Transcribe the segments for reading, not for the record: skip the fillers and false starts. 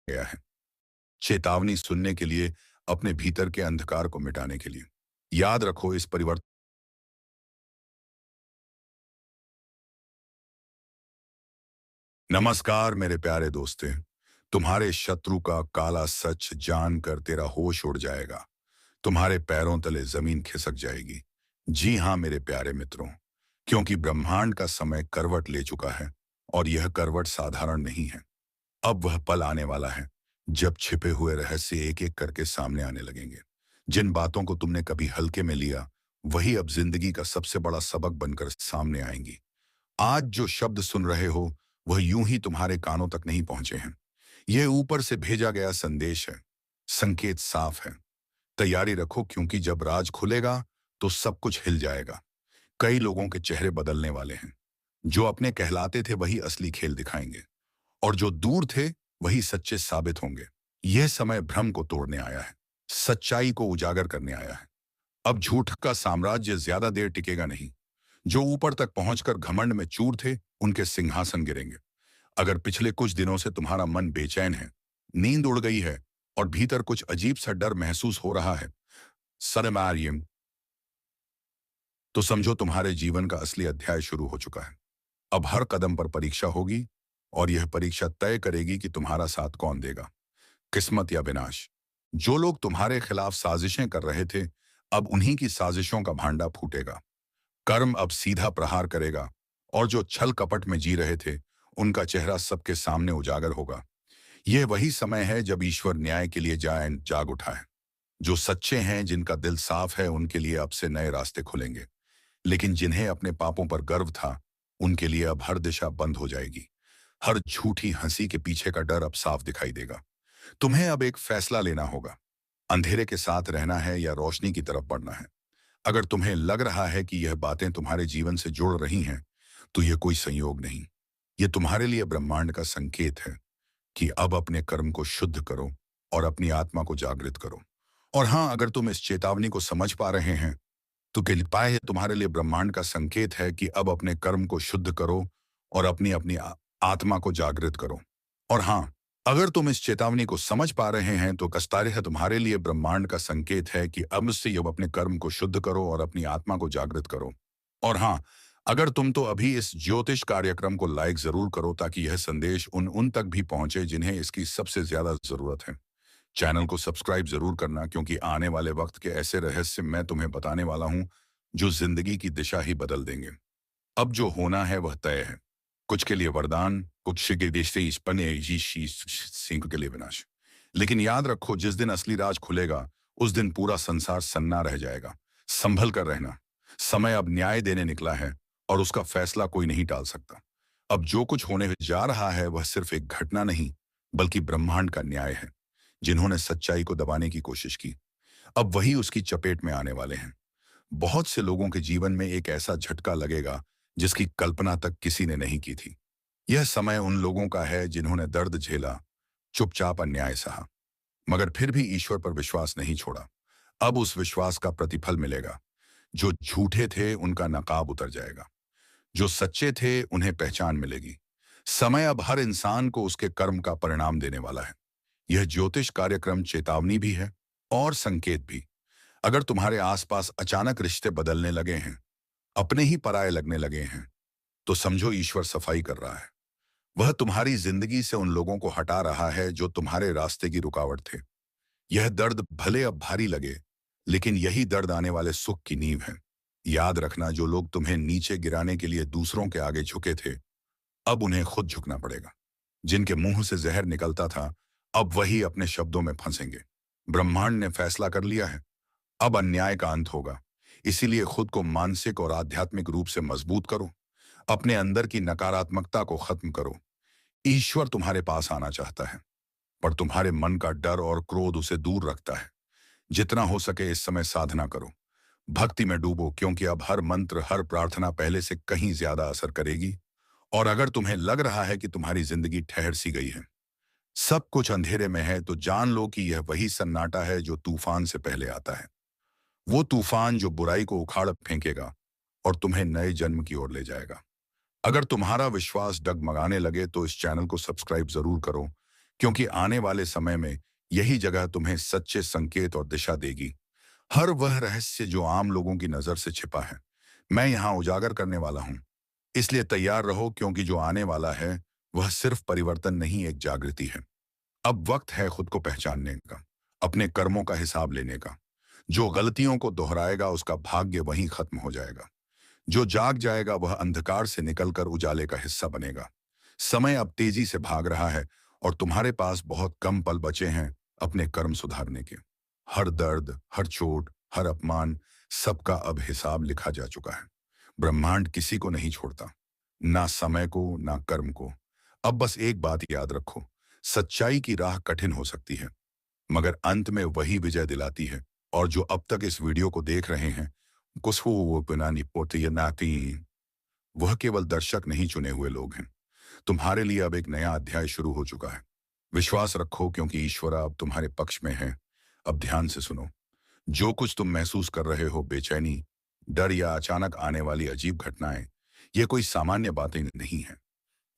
गया है। चेतावनी सुनने के लिए, अपने भीतर के अंधकार को मिटाने के लिए। याद रखो, इस परिवर्तन। नमस्कार मेरे प्यारे दोस्ते। तुम्हारे शत्रु का काला सच जानकर तेरा होश उड़ जाएगा। तुम्हारे पैरों तले जमीन खिसक जाएगी। जी हाँ मेरे प्यारे मित्रों, क्योंकि ब्रह्मांड का समय करवट ले चुका है। और यह करवट साधारण नहीं है। अब वह पल आने वाला है जब छिपे हुए रहस्य एक एक करके सामने आने लगेंगे। जिन बातों को तुमने कभी हल्के में लिया, वही अब जिंदगी का सबसे बड़ा सबक बनकर सामने आएंगी। आज जो शब्द सुन रहे हो, वह यूं ही तुम्हारे कानों तक नहीं पहुंचे हैं। यह ऊपर से भेजा गया संदेश है। संकेत साफ है। तैयारी रखो, क्योंकि जब राज खुलेगा तो सब कुछ हिल जाएगा। कई लोगों के चेहरे बदलने वाले हैं। जो अपने कहलाते थे वही असली खेल दिखाएंगे, और जो दूर थे वही सच्चे साबित होंगे। यह समय भ्रम को तोड़ने आया है, सच्चाई को उजागर करने आया है। अब झूठ का साम्राज्य ज्यादा देर टिकेगा नहीं। जो ऊपर तक पहुंचकर घमंड में चूर थे, उनके सिंहासन गिरेंगे। अगर पिछले कुछ दिनों से तुम्हारा मन बेचैन है, नींद उड़ गई है, और भीतर कुछ अजीब सा डर महसूस हो रहा है, सनमारियम, तो समझो तुम्हारे जीवन का असली अध्याय शुरू हो चुका है। अब हर कदम पर परीक्षा होगी, और यह परीक्षा तय करेगी कि तुम्हारा साथ कौन देगा, किस्मत या विनाश। जो लोग तुम्हारे खिलाफ साजिशें कर रहे थे, अब उन्हीं की साजिशों का भांडा फूटेगा। कर्म अब सीधा प्रहार करेगा, और जो छल कपट में जी रहे थे, उनका चेहरा सबके सामने उजागर होगा। यह वही समय है जब ईश्वर न्याय के लिए जाग उठा है। जो सच्चे हैं, जिनका दिल साफ है, उनके लिए अब से नए रास्ते खुलेंगे। लेकिन जिन्हें अपने पापों पर गर्व था, उनके लिए अब हर दिशा बंद हो जाएगी। हर झूठी हंसी के पीछे का डर अब साफ दिखाई देगा। तुम्हें अब एक फैसला लेना होगा। अंधेरे के साथ रहना है या रोशनी की तरफ बढ़ना है। अगर तुम्हें लग रहा है कि यह बातें तुम्हारे जीवन से जुड़ रही हैं, तो यह कोई संयोग नहीं। यह तुम्हारे लिए ब्रह्मांड का संकेत है कि अब अपने कर्म को शुद्ध करो और अपनी आत्मा को जागृत करो। और हाँ, अगर तुम इस चेतावनी को समझ पा रहे हैं, तो कृपा है, तुम्हारे लिए ब्रह्मांड का संकेत है कि अब अपने कर्म को शुद्ध करो और अपनी अपनी आत्मा को जागृत करो। और हाँ, अगर तुम इस चेतावनी को समझ पा रहे हैं, तो कस्तारे है, तुम्हारे लिए ब्रह्मांड का संकेत है कि अब से अब अपने कर्म को शुद्ध करो और अपनी आत्मा को जागृत करो। और हाँ, अगर तुम तो अभी इस ज्योतिष कार्यक्रम को लाइक जरूर करो, ताकि यह संदेश उन उन तक भी पहुंचे जिन्हें इसकी सबसे ज्यादा जरूरत है। चैनल को सब्सक्राइब जरूर करना, क्योंकि आने वाले वक्त के ऐसे रहस्य मैं तुम्हें बताने वाला हूं जो जिंदगी की दिशा ही बदल देंगे। अब जो होना है वह तय है। कुछ के लिए वरदान, कुछ के देश से सिंह के लिए विनाश। लेकिन याद रखो, जिस दिन असली राज खुलेगा, उस दिन पूरा संसार सन्ना रह जाएगा। संभल कर रहना। समय अब न्याय देने निकला है, और उसका फैसला कोई नहीं टाल सकता। अब जो कुछ होने जा रहा है, वह सिर्फ एक घटना नहीं, बल्कि ब्रह्मांड का न्याय है। जिन्होंने सच्चाई को दबाने की कोशिश की, अब वही उसकी चपेट में आने वाले हैं। बहुत से लोगों के जीवन में एक ऐसा झटका लगेगा जिसकी कल्पना तक किसी ने नहीं की थी। यह समय उन लोगों का है जिन्होंने दर्द झेला, चुपचाप अन्याय सहा, मगर फिर भी ईश्वर पर विश्वास नहीं छोड़ा। अब उस विश्वास का प्रतिफल मिलेगा। जो झूठे थे उनका नकाब उतर जाएगा, जो सच्चे थे उन्हें पहचान मिलेगी। समय अब हर इंसान को उसके कर्म का परिणाम देने वाला है। यह ज्योतिष कार्यक्रम चेतावनी भी है और संकेत भी। अगर तुम्हारे आसपास अचानक रिश्ते बदलने लगे हैं, अपने ही पराये लगने लगे हैं, तो समझो ईश्वर सफाई कर रहा है। वह तुम्हारी जिंदगी से उन लोगों को हटा रहा है जो तुम्हारे रास्ते की रुकावट थे। यह दर्द भले अब भारी लगे, लेकिन यही दर्द आने वाले सुख की नींव है। याद रखना, जो लोग तुम्हें नीचे गिराने के लिए दूसरों के आगे झुके थे, अब उन्हें खुद झुकना पड़ेगा। जिनके मुंह से जहर निकलता था, अब वही अपने शब्दों में फंसेंगे। ब्रह्मांड ने फैसला कर लिया है, अब अन्याय का अंत होगा। इसीलिए खुद को मानसिक और आध्यात्मिक रूप से मजबूत करो। अपने अंदर की नकारात्मकता को खत्म करो। ईश्वर तुम्हारे पास आना चाहता है, पर तुम्हारे मन का डर और क्रोध उसे दूर रखता है। जितना हो सके इस समय साधना करो, भक्ति में डूबो, क्योंकि अब हर मंत्र, हर प्रार्थना पहले से कहीं ज्यादा असर करेगी। और अगर तुम्हें लग रहा है कि तुम्हारी जिंदगी ठहर सी गई है, सब कुछ अंधेरे में है, तो जान लो कि यह वही सन्नाटा है जो तूफान से पहले आता है। वो तूफान जो बुराई को उखाड़ फेंकेगा और तुम्हें नए जन्म की ओर ले जाएगा। अगर तुम्हारा विश्वास डगमगाने लगे, तो इस चैनल को सब्सक्राइब जरूर करो, क्योंकि आने वाले समय में यही जगह तुम्हें सच्चे संकेत और दिशा देगी। हर वह रहस्य जो आम लोगों की नजर से छिपा है, मैं यहाँ उजागर करने वाला हूँ। इसलिए तैयार रहो, क्योंकि जो आने वाला है वह सिर्फ परिवर्तन नहीं, एक जागृति है। अब वक्त है खुद को पहचानने का, अपने कर्मों का हिसाब लेने का। जो गलतियों को दोहराएगा उसका भाग्य वहीं खत्म हो जाएगा। जो जाग जाएगा वह अंधकार से निकलकर उजाले का हिस्सा बनेगा। समय अब तेजी से भाग रहा है और तुम्हारे पास बहुत कम पल बचे हैं अपने कर्म सुधारने के। हर दर्द, हर चोट, हर अपमान, सबका अब हिसाब लिखा जा चुका है। ब्रह्मांड किसी को नहीं छोड़ता, ना समय को ना कर्म को। अब बस एक बात याद रखो, सच्चाई की राह कठिन हो सकती है, मगर अंत में वही विजय दिलाती है। और जो अब तक इस वीडियो को देख रहे हैं, कुछ वो बनानी पोती या नाती, वह केवल दर्शक नहीं, चुने हुए लोग हैं। तुम्हारे लिए अब एक नया अध्याय शुरू हो चुका है। विश्वास रखो, क्योंकि ईश्वर अब तुम्हारे पक्ष में है। अब ध्यान से सुनो। जो कुछ तुम महसूस कर रहे हो, बेचैनी, डर या अचानक आने वाली अजीब घटनाएं, ये कोई सामान्य बातें नहीं है।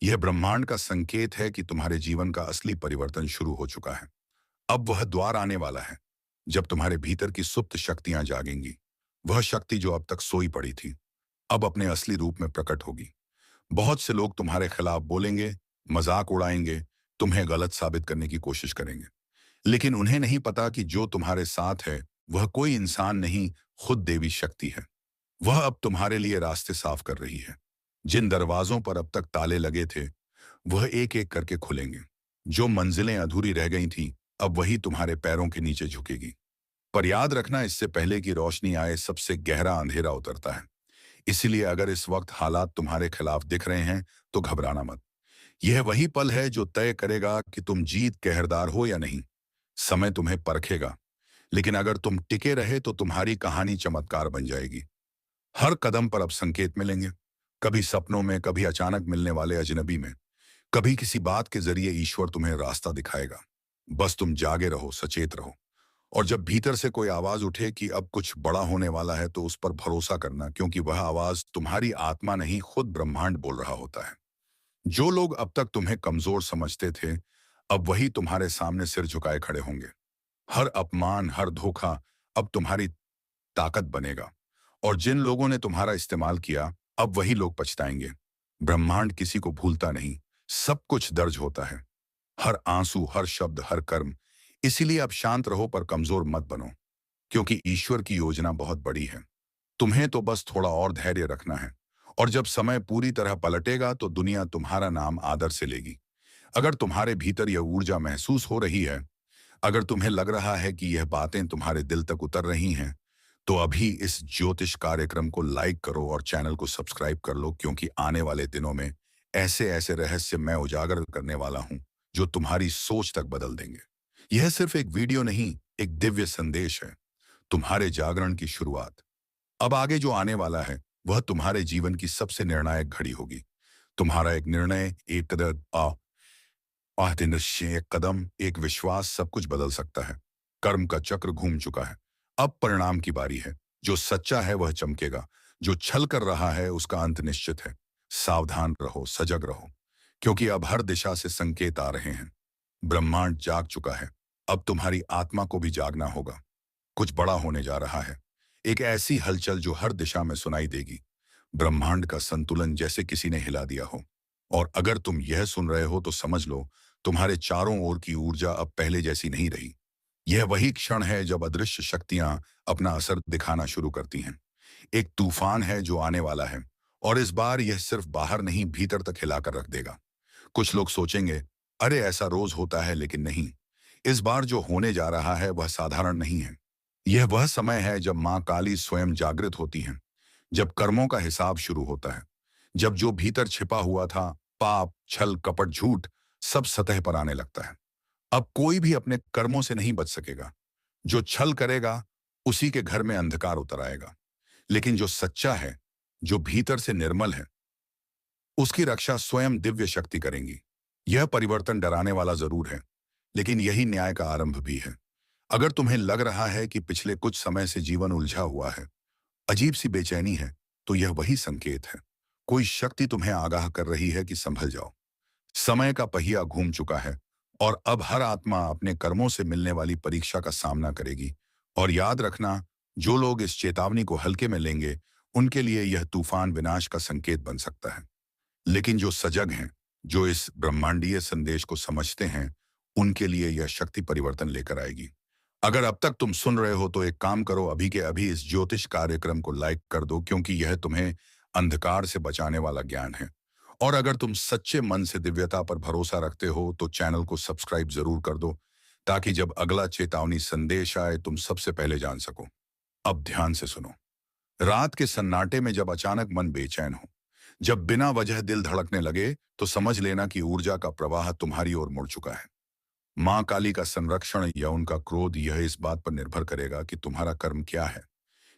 यह ब्रह्मांड का संकेत है कि तुम्हारे जीवन का असली परिवर्तन शुरू हो चुका है। अब वह द्वार आने वाला है जब तुम्हारे भीतर की सुप्त शक्तियां जागेंगी। वह शक्ति जो अब तक सोई पड़ी थी, अब अपने असली रूप में प्रकट होगी। बहुत से लोग तुम्हारे खिलाफ बोलेंगे, मजाक उड़ाएंगे, तुम्हें गलत साबित करने की कोशिश करेंगे, लेकिन उन्हें नहीं पता कि जो तुम्हारे साथ है वह कोई इंसान नहीं, खुद देवी शक्ति है। वह अब तुम्हारे लिए रास्ते साफ कर रही है। जिन दरवाजों पर अब तक ताले लगे थे, वह एक एक करके खुलेंगे। जो मंजिलें अधूरी रह गई थीं, अब वही तुम्हारे पैरों के नीचे झुकेगी। पर याद रखना, इससे पहले कि रोशनी आए, सबसे गहरा अंधेरा उतरता है। इसलिए अगर इस वक्त हालात तुम्हारे खिलाफ दिख रहे हैं, तो घबराना मत। यह वही पल है जो तय करेगा कि तुम जीत के हकदार हो या नहीं। समय तुम्हें परखेगा, लेकिन अगर तुम टिके रहे तो तुम्हारी कहानी चमत्कार बन जाएगी। हर कदम पर अब संकेत मिलेंगे, कभी सपनों में, कभी अचानक मिलने वाले अजनबी में, कभी किसी बात के जरिए ईश्वर तुम्हें रास्ता दिखाएगा। बस तुम जागे रहो, सचेत रहो। और जब भीतर से कोई आवाज उठे कि अब कुछ बड़ा होने वाला है, तो उस पर भरोसा करना, क्योंकि वह आवाज तुम्हारी आत्मा नहीं, खुद ब्रह्मांड बोल रहा होता है। जो लोग अब तक तुम्हें कमजोर समझते थे, अब वही तुम्हारे सामने सिर झुकाए खड़े होंगे। हर अपमान, हर धोखा अब तुम्हारी ताकत बनेगा। और जिन लोगों ने तुम्हारा इस्तेमाल किया, अब वही लोग पछताएंगे। ब्रह्मांड किसी को भूलता नहीं, सब कुछ दर्ज होता है। हर आंसू, हर शब्द, हर कर्म। इसीलिए अब शांत रहो, पर कमजोर मत बनो, क्योंकि ईश्वर की योजना बहुत बड़ी है। तुम्हें तो बस थोड़ा और धैर्य रखना है। और जब समय पूरी तरह पलटेगा, तो दुनिया तुम्हारा नाम आदर से लेगी। अगर तुम्हारे भीतर यह ऊर्जा महसूस हो रही है, अगर तुम्हें लग रहा है कि यह बातें तुम्हारे दिल तक उतर रही हैं, तो अभी इस ज्योतिष कार्यक्रम को लाइक करो और चैनल को सब्सक्राइब कर लो, क्योंकि आने वाले दिनों में ऐसे ऐसे रहस्य मैं उजागर करने वाला हूं जो तुम्हारी सोच तक बदल देंगे। यह सिर्फ एक वीडियो नहीं, एक दिव्य संदेश है, तुम्हारे जागरण की शुरुआत। अब आगे जो आने वाला है, वह तुम्हारे जीवन की सबसे निर्णायक घड़ी होगी। तुम्हारा एक निर्णय, एक कदम, एक कदम, एक विश्वास, सब कुछ बदल सकता है। कर्म का चक्र घूम चुका है, अब परिणाम की बारी है। जो सच्चा है वह चमकेगा, जो छल कर रहा है उसका अंत निश्चित है। सावधान रहो, सजग रहो, क्योंकि अब हर दिशा से संकेत आ रहे हैं। ब्रह्मांड जाग चुका है, अब तुम्हारी आत्मा को भी जागना होगा। कुछ बड़ा होने जा रहा है, एक ऐसी हलचल जो हर दिशा में सुनाई देगी। ब्रह्मांड का संतुलन जैसे किसी ने हिला दिया हो। और अगर तुम यह सुन रहे हो, तो समझ लो, तुम्हारे चारों ओर की ऊर्जा अब पहले जैसी नहीं रही। यह वही क्षण है जब अदृश्य शक्तियां अपना असर दिखाना शुरू करती हैं। एक तूफान है जो आने वाला है, और इस बार यह सिर्फ बाहर नहीं, भीतर तक हिलाकर रख देगा। कुछ लोग सोचेंगे, अरे ऐसा रोज होता है, लेकिन नहीं। इस बार जो होने जा रहा है वह साधारण नहीं है। यह वह समय है जब मां काली स्वयं जागृत होती हैं, जब कर्मों का हिसाब शुरू होता है, जब जो भीतर छिपा हुआ था, पाप, छल, कपट, झूठ, सब सतह पर आने लगता है। अब कोई भी अपने कर्मों से नहीं बच सकेगा। जो छल करेगा, उसी के घर में अंधकार उतर आएगा। लेकिन जो सच्चा है, जो भीतर से निर्मल है, उसकी रक्षा स्वयं दिव्य शक्ति करेंगी। यह परिवर्तन डराने वाला जरूर है, लेकिन यही न्याय का आरंभ भी है। अगर तुम्हें लग रहा है कि पिछले कुछ समय से जीवन उलझा हुआ है, अजीब सी बेचैनी है, तो यह वही संकेत है। कोई शक्ति तुम्हें आगाह कर रही है कि संभल जाओ। समय का पहिया घूम चुका है, और अब हर आत्मा अपने कर्मों से मिलने वाली परीक्षा का सामना करेगी। और याद रखना, जो लोग इस चेतावनी को हल्के में लेंगे, उनके लिए यह तूफान विनाश का संकेत बन सकता है। लेकिन जो सजग हैं, जो इस ब्रह्मांडीय संदेश को समझते हैं, उनके लिए यह शक्ति परिवर्तन लेकर आएगी। अगर अब तक तुम सुन रहे हो तो एक काम करो, अभी के अभी इस ज्योतिष कार्यक्रम को लाइक कर दो, क्योंकि यह तुम्हें अंधकार से बचाने वाला ज्ञान है। और अगर तुम सच्चे मन से दिव्यता पर भरोसा रखते हो तो चैनल को सब्सक्राइब जरूर कर दो, ताकि जब अगला चेतावनी संदेश आए तुम सबसे पहले जान सको। अब ध्यान से सुनो। रात के सन्नाटे में जब अचानक मन बेचैन हो, जब बिना वजह दिल धड़कने लगे, तो समझ लेना कि ऊर्जा का प्रवाह तुम्हारी ओर मुड़ चुका है। मां काली का संरक्षण या उनका क्रोध यह इस बात पर निर्भर करेगा कि तुम्हारा कर्म क्या है,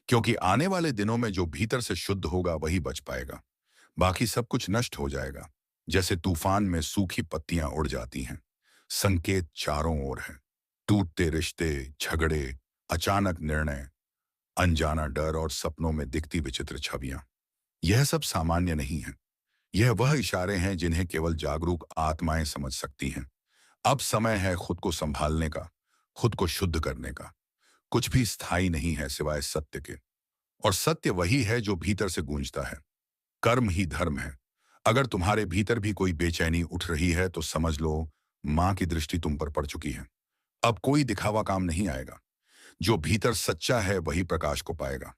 क्योंकि आने वाले दिनों में जो भीतर से शुद्ध होगा वही बच पाएगा। बाकी सब कुछ नष्ट हो जाएगा। जैसे तूफान में सूखी पत्तियां उड़ जाती हैं। संकेत चारों ओर है। टूटते रिश्ते, झगड़े, अचानक निर्णय, अनजाना डर और सपनों में दिखती विचित्र छवियां। यह सब सामान्य नहीं है। यह वह इशारे हैं जिन्हें केवल जागरूक आत्माएं समझ सकती हैं। अब समय है खुद को संभालने का, खुद को शुद्ध करने का। कुछ भी स्थायी नहीं है सिवाय सत्य के, और सत्य वही है जो भीतर से गूंजता है। कर्म ही धर्म है। अगर तुम्हारे भीतर भी कोई बेचैनी उठ रही है तो समझ लो, मां की दृष्टि तुम पर पड़ चुकी है। अब कोई दिखावा काम नहीं आएगा। जो भीतर सच्चा है वही प्रकाश को पाएगा।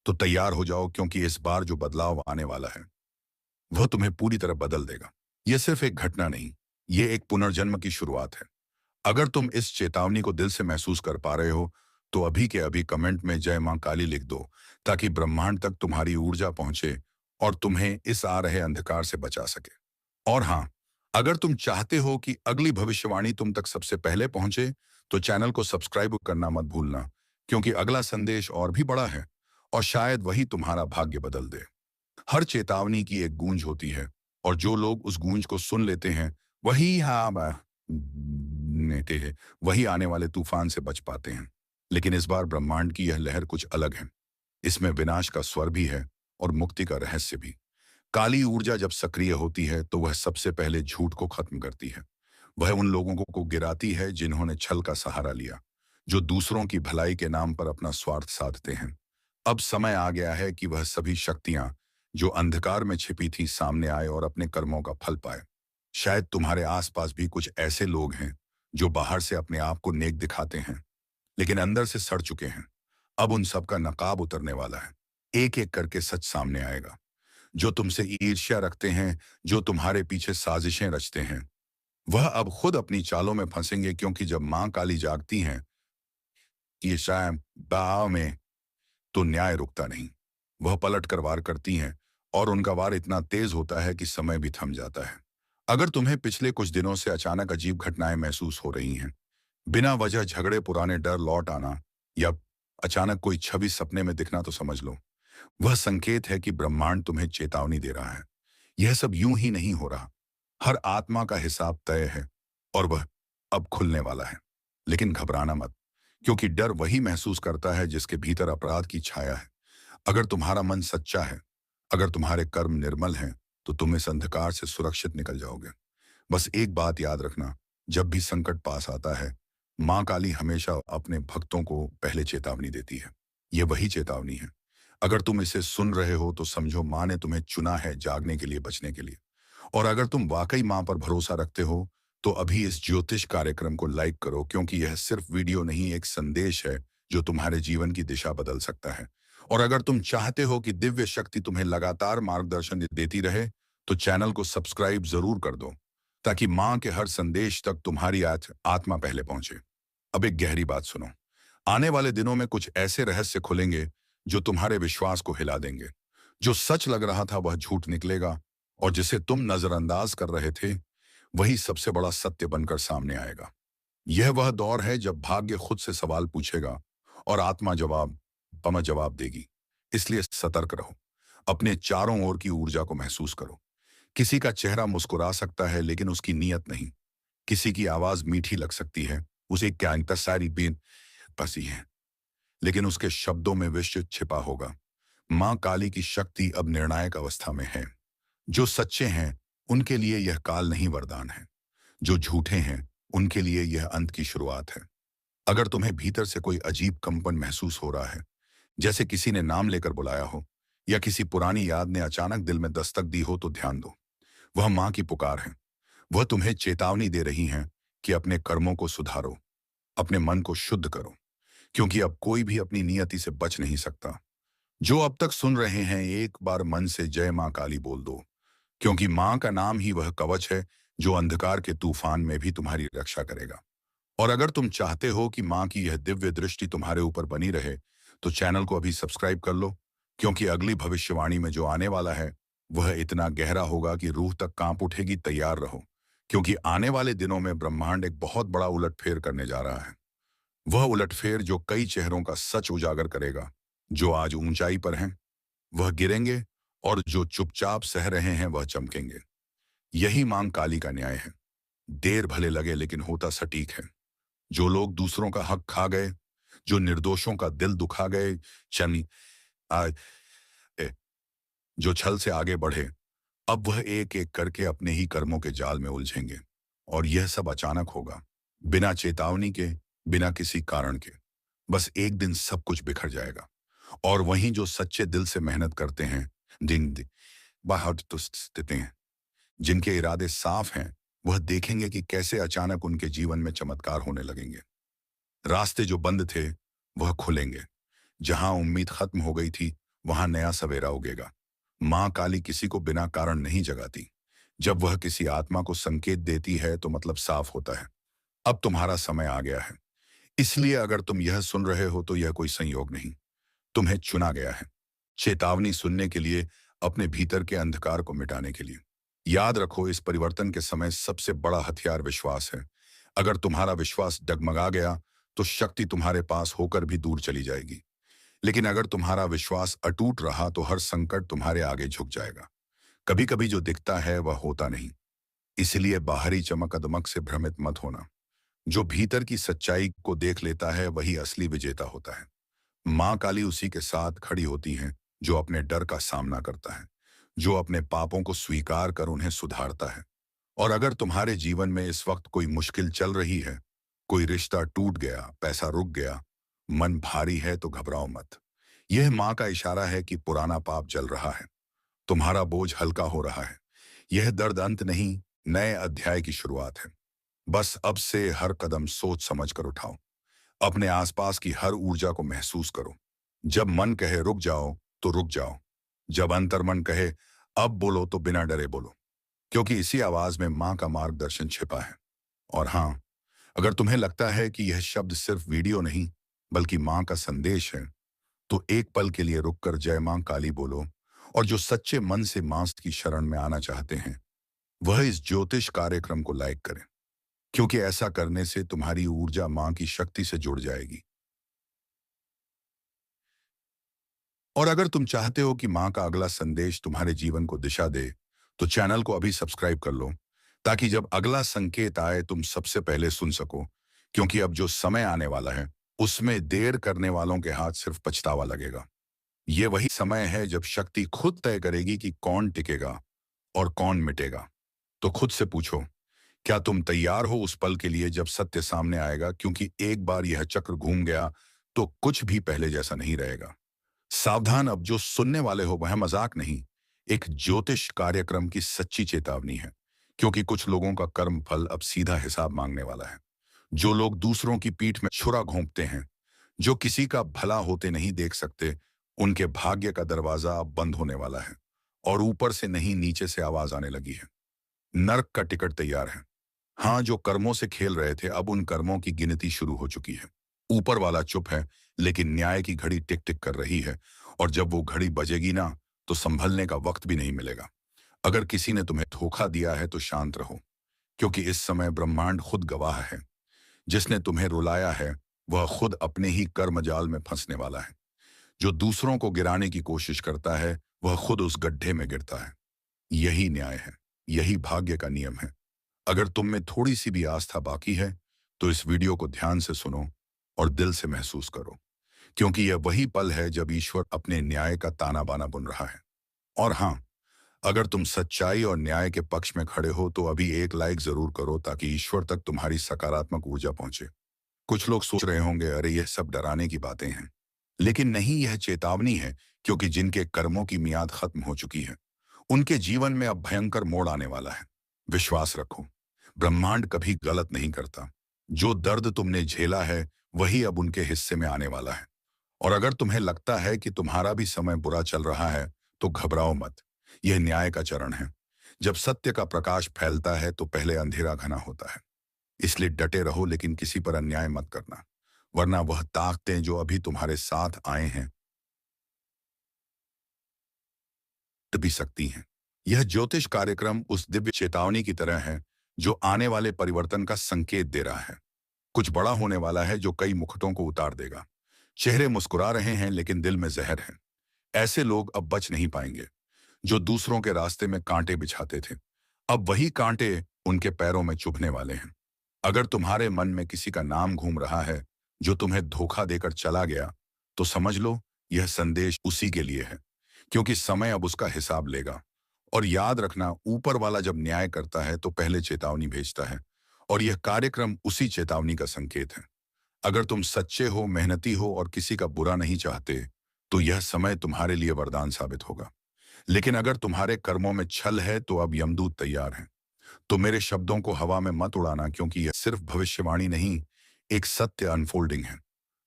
तो तैयार हो जाओ, क्योंकि इस बार जो बदलाव आने वाला है वह तुम्हें पूरी तरह बदल देगा। यह सिर्फ एक घटना नहीं, यह एक पुनर्जन्म की शुरुआत है। अगर तुम इस चेतावनी को दिल से महसूस कर पा रहे हो तो अभी के अभी कमेंट में जय मां काली लिख दो, ताकि ब्रह्मांड तक तुम्हारी ऊर्जा पहुंचे और तुम्हें इस आ रहे अंधकार से बचा सके। और हाँ, अगर तुम चाहते हो कि अगली भविष्यवाणी तुम तक सबसे पहले पहुंचे, तो चैनल को सब्सक्राइब करना मत भूलना, क्योंकि अगला संदेश और भी बड़ा है, और शायद वही तुम्हारा भाग्य बदल दे। हर चेतावनी की एक गूंज होती है, और जो लोग उस गूंज को सुन लेते हैं वही नेते हैं, वही आने वाले तूफान से बच पाते हैं। लेकिन इस बार ब्रह्मांड की यह लहर कुछ अलग है। इसमें विनाश का स्वर भी है और मुक्ति का रहस्य भी। काली ऊर्जा जब सक्रिय होती है तो वह सबसे पहले झूठ को खत्म करती है। वह उन लोगों को गिराती है जिन्होंने छल का सहारा लिया, जो दूसरों की भलाई के नाम पर अपना स्वार्थ साधते हैं। अब समय आ गया है कि वह सभी शक्तियां जो अंधकार में छिपी थी सामने आए और अपने कर्मों का फल पाए। शायद तुम्हारे आसपास भी कुछ ऐसे लोग हैं जो बाहर से अपने आप को नेक दिखाते हैं, लेकिन अंदर से सड़ चुके हैं। अब उन सब का नकाब उतरने वाला है। एक एक करके सच सामने आएगा। जो तुमसे ईर्ष्या रखते हैं, जो तुम्हारे पीछे साजिशें रचते हैं, वह अब खुद अपनी चालों में फंसेंगे, क्योंकि जब मां काली जागती हैं कि शायद दाव में, तो न्याय रुकता नहीं। वह पलट कर वार करती हैं, और उनका वार इतना तेज होता है कि समय भी थम जाता है। अगर तुम्हें पिछले कुछ दिनों से अचानक अजीब घटनाएं महसूस हो रही हैं, बिना वजह झगड़े, पुराने डर लौट आना, या अचानक कोई छवि सपने में दिखना, तो समझ लो वह संकेत है कि ब्रह्मांड तुम्हें चेतावनी दे रहा है। यह सब यूं ही नहीं हो रहा। हर आत्मा का हिसाब तय है, और वह अब खुलने वाला है। लेकिन घबराना मत, क्योंकि डर वही महसूस करता है जिसके भीतर अपराध की छाया है। अगर तुम्हारा मन सच्चा है, अगर तुम्हारे कर्म निर्मल हैं, तो तुम इस अंधकार से सुरक्षित निकल जाओगे। बस एक बात याद रखना, जब भी संकट पास आता है, मां काली हमेशा अपने भक्तों को पहले चेतावनी देती है। यह वही चेतावनी है। अगर तुम इसे सुन रहे हो तो समझो मां ने तुम्हें चुना है, जागने के लिए, बचने के लिए। और अगर तुम वाकई मां पर भरोसा रखते हो तो अभी इस ज्योतिष कार्यक्रम को लाइक करो, क्योंकि यह सिर्फ वीडियो नहीं, एक संदेश है जो तुम्हारे जीवन की दिशा बदल सकता है। और अगर तुम चाहते हो कि दिव्य शक्ति तुम्हें लगातार मार्गदर्शन देती रहे, तो चैनल को सब्सक्राइब जरूर कर दो, ताकि मां के हर संदेश तक तुम्हारी आत्मा पहले पहुंचे। अब एक गहरी बात सुनो। आने वाले दिनों में कुछ ऐसे रहस्य खुलेंगे जो तुम्हारे विश्वास को हिला देंगे। जो सच लग रहा था वह झूठ निकलेगा, और जिसे तुम नजरअंदाज कर रहे थे वही सबसे बड़ा सत्य बनकर सामने आएगा। यह वह दौर है जब भाग्य खुद से सवाल पूछेगा और आत्मा जवाब देगी। इसलिए सतर्क रहो। अपने चारों ओर की ऊर्जा को महसूस करो। किसी का चेहरा मुस्कुरा सकता है, लेकिन उसकी नीयत नहीं। किसी की आवाज मीठी लग सकती है, उसे क्या सारी बीन पसी है, लेकिन उसके शब्दों में विष छिपा होगा। मां काली की शक्ति अब निर्णायक अवस्था में है। जो सच्चे हैं उनके लिए यह काल नहीं, वरदान है। जो झूठे हैं उनके लिए यह अंत की शुरुआत है। अगर तुम्हें भीतर से कोई अजीब कंपन महसूस हो रहा है, जैसे किसी ने नाम लेकर बुलाया हो या किसी पुरानी याद ने अचानक दिल में दस्तक दी हो, तो ध्यान दो। वह माँ की पुकार है। वह तुम्हें चेतावनी दे रही हैं कि अपने कर्मों को सुधारो, अपने मन को शुद्ध करो, क्योंकि अब कोई भी अपनी नियति से बच नहीं सकता। जो अब तक सुन रहे हैं, एक बार मन से जय माँ काली बोल दो, क्योंकि माँ का नाम ही वह कवच है जो अंधकार के तूफान में भी तुम्हारी रक्षा करेगा। और अगर तुम चाहते हो कि माँ की यह दिव्य दृष्टि तुम्हारे ऊपर बनी रहे, तो चैनल को अभी सब्सक्राइब कर लो, क्योंकि अगली भविष्यवाणी में जो आने वाला है वह इतना गहरा होगा कि रूह तक कांप उठेगी। तैयार रहो, क्योंकि आने वाले दिनों में ब्रह्मांड एक बहुत बड़ा उलटफेर करने जा रहा है। वह उलटफेर जो कई चेहरों का सच उजागर करेगा। जो आज ऊंचाई पर हैं वह गिरेंगे, और जो चुपचाप सह रहे हैं वह चमकेंगे। यही मां काली का न्याय है। देर भले लगे, लेकिन होता सटीक है। जो लोग दूसरों का हक खा गए, जो निर्दोषों का दिल दुखा गए, चनी आ, ए, जो छल से आगे बढ़े, अब वह एक एक करके अपने ही कर्मों के जाल में उलझेंगे। और यह सब अचानक होगा, बिना चेतावनी के, बिना किसी कारण के। बस एक दिन सब कुछ बिखर जाएगा। और वहीं जो सच्चे दिल से मेहनत करते हैं, दिन बाहर तो स्थित हैं, जिनके इरादे साफ हैं, वह देखेंगे कि कैसे अचानक उनके जीवन में चमत्कार होने लगेंगे। रास्ते जो बंद थे वह खुलेंगे। जहां उम्मीद खत्म हो गई थी, वहां नया सवेरा उगेगा। मां काली किसी को बिना कारण नहीं जगाती। जब वह किसी आत्मा को संकेत देती है तो मतलब साफ होता है, अब तुम्हारा समय आ गया है। इसलिए अगर तुम यह सुन रहे हो तो यह कोई संयोग नहीं, तुम्हें चुना गया है। चेतावनी सुनने के लिए, अपने भीतर के अंधकार को मिटाने के लिए। याद रखो, इस परिवर्तन के समय सबसे बड़ा हथियार विश्वास है। अगर तुम्हारा विश्वास डगमगा गया तो शक्ति तुम्हारे पास होकर भी दूर चली जाएगी। लेकिन अगर तुम्हारा विश्वास अटूट रहा तो हर संकट तुम्हारे आगे झुक जाएगा। कभी कभी जो दिखता है वह होता नहीं, इसलिए बाहरी चमक दमक से भ्रमित मत होना। जो भीतर की सच्चाई को देख लेता है वही असली विजेता होता है। मां काली उसी के साथ खड़ी होती हैं जो अपने डर का सामना करता है, जो अपने पापों को स्वीकार कर उन्हें सुधारता है। और अगर तुम्हारे जीवन में इस वक्त कोई मुश्किल चल रही है, कोई रिश्ता टूट गया, पैसा रुक गया, मन भारी है, तो घबराओ मत। यह माँ का इशारा है कि पुराना पाप जल रहा है, तुम्हारा बोझ हल्का हो रहा है। यह दर्द अंत नहीं, नए अध्याय की शुरुआत है। बस अब से हर कदम सोच समझ कर उठाओ। अपने आसपास की हर ऊर्जा को महसूस करो। जब मन कहे रुक जाओ तो रुक जाओ। जब अंतर्मन कहे अब बोलो तो बिना डरे बोलो, क्योंकि इसी आवाज में माँ का मार्गदर्शन छिपा है। और हाँ, अगर तुम्हें लगता है कि यह शब्द सिर्फ वीडियो नहीं बल्कि माँ का संदेश है, तो एक पल के लिए रुककर जय माँ काली बोलो। और जो सच्चे मन से माँ की शरण में आना चाहते हैं, वह इस ज्योतिष कार्यक्रम को लाइक करें, क्योंकि ऐसा करने से तुम्हारी ऊर्जा माँ की शक्ति से जुड़ जाएगी। और अगर तुम चाहते हो कि माँ का अगला संदेश तुम्हारे जीवन को दिशा दे, तो चैनल को अभी सब्सक्राइब कर लो, ताकि जब अगला संकेत आए तुम सबसे पहले सुन सको। क्योंकि अब जो समय आने वाला है, उसमें देर करने वालों के हाथ सिर्फ पछतावा लगेगा। ये वही समय है जब शक्ति खुद तय करेगी कि कौन टिकेगा और कौन मिटेगा। तो खुद से पूछो, क्या तुम तैयार हो उस पल के लिए जब सत्य सामने आएगा? क्योंकि एक बार यह चक्र घूम गया तो कुछ भी पहले जैसा नहीं रहेगा। सावधान, अब जो सुनने वाले हो वह मजाक नहीं, एक ज्योतिष कार्यक्रम की सच्ची चेतावनी है। क्योंकि कुछ लोगों का कर्म फल अब सीधा हिसाब मांगने वाला है। जो लोग दूसरों की पीठ में छुरा घोंपते हैं, जो किसी का भला होते नहीं देख सकते, उनके भाग्य का दरवाजा अब बंद होने वाला है। और ऊपर से नहीं, नीचे से आवाज आने लगी है, नर्क का टिकट तैयार है। हाँ, जो कर्मों से खेल रहे थे, अब उन कर्मों की गिनती शुरू हो चुकी है। ऊपर वाला चुप है, लेकिन न्याय की घड़ी टिक टिक कर रही है। और जब वो घड़ी बजेगी ना, तो संभलने का वक्त भी नहीं मिलेगा। अगर किसी ने तुम्हें धोखा दिया है तो शांत रहो, क्योंकि इस समय ब्रह्मांड खुद गवाह है। जिसने तुम्हें रुलाया है वह खुद अपने ही कर्मजाल में फंसने वाला है। जो दूसरों को गिराने की कोशिश करता है वह खुद उस गड्ढे में गिरता है। यही न्याय है, यही भाग्य का नियम है। अगर तुम में थोड़ी सी भी आस्था बाकी है, तो इस वीडियो को ध्यान से सुनो और दिल से महसूस करो, क्योंकि यह वही पल है जब ईश्वर अपने न्याय का ताना बाना बुन रहा है। और हाँ, अगर तुम सच्चाई और न्याय के पक्ष में खड़े हो तो अभी एक लाइक जरूर करो ताकि ईश्वर तक तुम्हारी सकारात्मक ऊर्जा पहुंचे। कुछ लोग सोच रहे होंगे, अरे यह सब डराने की बातें हैं। लेकिन नहीं, यह चेतावनी है, क्योंकि जिनके कर्मों की मियाद खत्म हो चुकी है उनके जीवन में अब भयंकर मोड़ आने वाला है। विश्वास रखो, ब्रह्मांड कभी गलत नहीं करता। जो दर्द तुमने झेला है वही अब उनके हिस्से में आने वाला है। और अगर तुम्हें लगता है कि तुम्हारा भी समय बुरा चल रहा है तो घबराओ मत। यह न्याय का चरण है। जब सत्य का प्रकाश फैलता है तो पहले अंधेरा घना होता है। इसलिए डटे रहो, लेकिन किसी पर अन्याय मत करना, वरना वह ताकतें जो अभी तुम्हारे साथ आए हैं टूट भी सकती हैं। यह ज्योतिष कार्यक्रम उस दिव्य चेतावनी की तरह है जो आने वाले परिवर्तन का संकेत दे रहा है। कुछ बड़ा होने वाला है जो कई मुकुटों को उतार देगा। चेहरे मुस्कुरा रहे हैं लेकिन दिल में जहर है। ऐसे लोग अब बच नहीं पाएंगे। जो दूसरों के रास्ते में कांटे बिछाते थे, अब वही कांटे उनके पैरों में चुभने वाले हैं। अगर तुम्हारे मन में किसी का नाम घूम रहा है जो तुम्हें धोखा देकर चला गया, तो समझ लो यह संदेश उसी के लिए है, क्योंकि समय अब उसका हिसाब लेगा। और याद रखना, ऊपर वाला जब न्याय करता है तो पहले चेतावनी भेजता है, और यह कार्यक्रम उसी चेतावनी का संकेत है। अगर तुम सच्चे हो, मेहनती हो और किसी का बुरा नहीं चाहते, तो यह समय तुम्हारे लिए वरदान साबित होगा। लेकिन अगर तुम्हारे कर्मों में छल है तो अब यमदूत तैयार हैं। तो मेरे शब्दों को हवा में मत उड़ाना, क्योंकि यह सिर्फ भविष्यवाणी नहीं, एक सत्य अनफोल्डिंग है।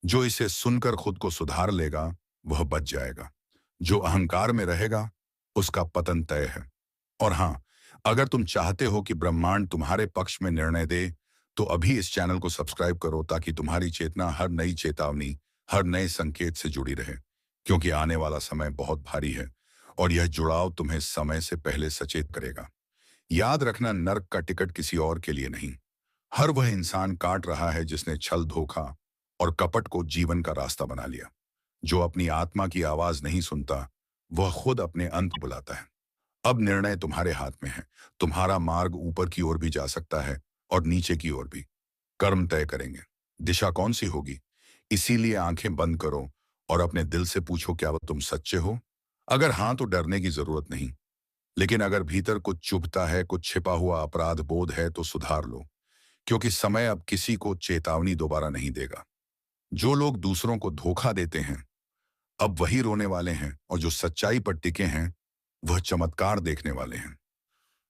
जो इसे सुनकर खुद को सुधार लेगा वह बच जाएगा। जो अहंकार में रहेगा उसका पतन तय है। और हाँ, अगर तुम चाहते हो कि ब्रह्मांड तुम्हारे पक्ष में निर्णय दे, तो अभी इस चैनल को सब्सक्राइब करो ताकि तुम्हारी चेतना हर नई चेतावनी, हर नए संकेत से जुड़ी रहे। क्योंकि आने वाला समय बहुत भारी है और यह जुड़ाव तुम्हें समय से पहले सचेत करेगा। याद रखना, नर्क का टिकट किसी और के लिए नहीं। हर वह इंसान काट रहा है जिसने छल, धोखा और कपट को जीवन का रास्ता बना लिया। जो अपनी आत्मा की आवाज नहीं सुनता, वह खुद अपने अंत बुलाता है। अब निर्णय तुम्हारे हाथ में है। तुम्हारा मार्ग ऊपर की ओर भी जा सकता है और नीचे की ओर भी। कर्म तय करेंगे, दिशा कौन सी होगी। इसीलिए आंखें बंद करो और अपने दिल से पूछो, क्या वह तुम सच्चे हो। अगर हाँ, तो डरने की जरूरत नहीं। लेकिन अगर भीतर कुछ चुभता है, कुछ छिपा हुआ अपराध बोध है, तो सुधार लो, क्योंकि समय अब किसी को चेतावनी दोबारा नहीं देगा। जो लोग दूसरों को धोखा देते हैं अब वही रोने वाले हैं, और जो सच्चाई पर टिके हैं वह चमत्कार देखने वाले हैं।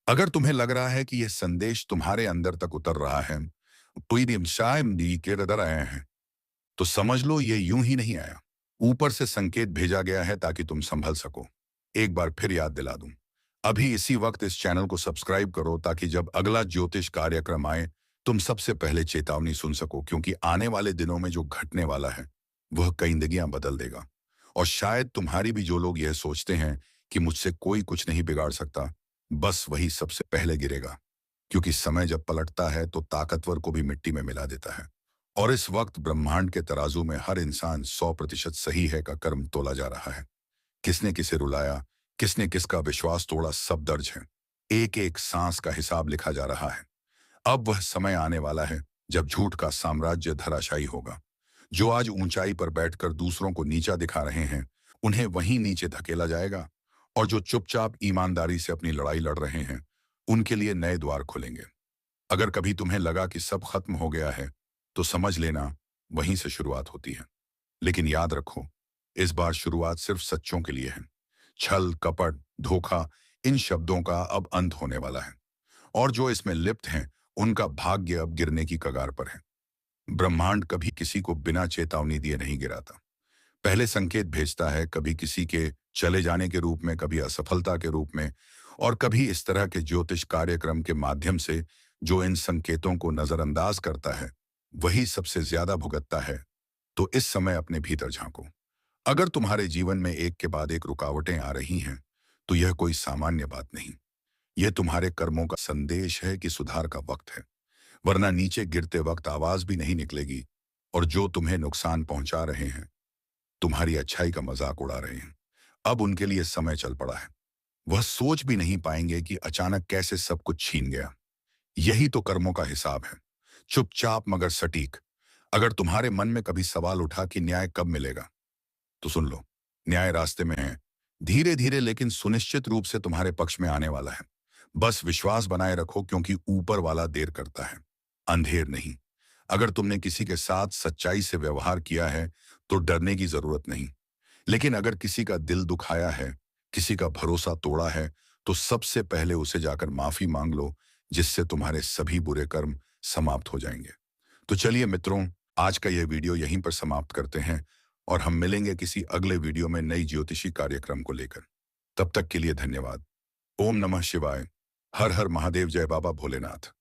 अगर तुम्हें लग रहा है कि यह संदेश तुम्हारे अंदर तक उतर रहा है, कोई शायद के रदर आए हैं, तो समझ लो ये यूं ही नहीं आया। ऊपर से संकेत भेजा गया है ताकि तुम संभल सको। एक बार फिर याद दिला दूं, अभी इसी वक्त इस चैनल को सब्सक्राइब करो ताकि जब अगला ज्योतिष कार्यक्रम आए तुम सबसे पहले चेतावनी सुन सको, क्योंकि आने वाले दिनों में जो घटने वाला है वह कई जिंदगियां बदल देगा। और शायद तुम्हारी भी, जो लोग यह सोचते हैं कि मुझसे कोई कुछ नहीं बिगाड़ सकता, बस वही सबसे पहले गिरेगा। क्योंकि समय जब पलटता है तो ताकतवर को भी मिट्टी में मिला देता है। और इस वक्त ब्रह्मांड के तराजू में हर इंसान 100% सही है का कर्म तोला जा रहा है। किसने किसे रुलाया, किसने किसका विश्वास तोड़ा, सब दर्ज है। एक एक सांस का हिसाब लिखा जा रहा है। अब वह समय आने वाला है जब झूठ का साम्राज्य धराशायी होगा। जो आज ऊंचाई पर बैठकर दूसरों को नीचा दिखा रहे हैं, उन्हें वहीं नीचे धकेला जाएगा। और जो चुपचाप ईमानदारी से अपनी लड़ाई लड़ रहे हैं, उनके लिए नए द्वार खुलेंगे। अगर कभी तुम्हें लगा कि सब खत्म हो गया है, तो समझ लेना वहीं से शुरुआत होती है। लेकिन याद रखो, इस बार शुरुआत सिर्फ सच्चों के लिए है। छल, कपट, धोखा, इन शब्दों का अब अंत होने वाला है। और जो इसमें लिप्त हैं, उनका भाग्य अब गिरने की कगार पर है। ब्रह्मांड कभी किसी को बिना चेतावनी दिए नहीं गिराता। पहले संकेत भेजता है, कभी किसी के चले जाने के रूप में, कभी असफलता के रूप में, और कभी इस तरह के ज्योतिष कार्यक्रम के माध्यम से। जो इन संकेतों को नजरअंदाज करता है वही सबसे ज्यादा भुगतता है। तो इस समय अपने भीतर झांको। अगर तुम्हारे जीवन में एक के बाद एक रुकावटें आ रही हैं, तो यह कोई सामान्य बात नहीं। यह तुम्हारे कर्मों का संदेश है कि सुधार का वक्त है। वरना नीचे गिरते वक्त आवाज भी नहीं निकलेगी। और जो तुम्हें नुकसान पहुंचा रहे हैं, तुम्हारी अच्छाई का मजाक उड़ा रहे हैं, अब उनके लिए समय चल पड़ा है। वह सोच भी नहीं पाएंगे कि अचानक कैसे सब कुछ छीन गया। यही तो कर्मों का हिसाब है, चुपचाप मगर सटीक। अगर तुम्हारे मन में कभी सवाल उठा कि न्याय कब मिलेगा, तो सुन लो, न्याय रास्ते में है। धीरे धीरे लेकिन सुनिश्चित रूप से तुम्हारे पक्ष में आने वाला है। बस विश्वास बनाए रखो, क्योंकि ऊपर वाला देर करता है, अंधेर नहीं। अगर तुमने किसी के साथ सच्चाई से व्यवहार किया है तो डरने की जरूरत नहीं। लेकिन अगर किसी का दिल दुखाया है, किसी का भरोसा तोड़ा है, तो सबसे पहले उसे जाकर माफी मांग लो, जिससे तुम्हारे सभी बुरे कर्म समाप्त हो जाएंगे। तो चलिए मित्रों, आज का यह वीडियो यहीं पर समाप्त करते हैं और हम मिलेंगे किसी अगले वीडियो में नई ज्योतिषी कार्यक्रम को लेकर। तब तक के लिए धन्यवाद। ओम नमः शिवाय। हर हर महादेव। जय बाबा भोलेनाथ।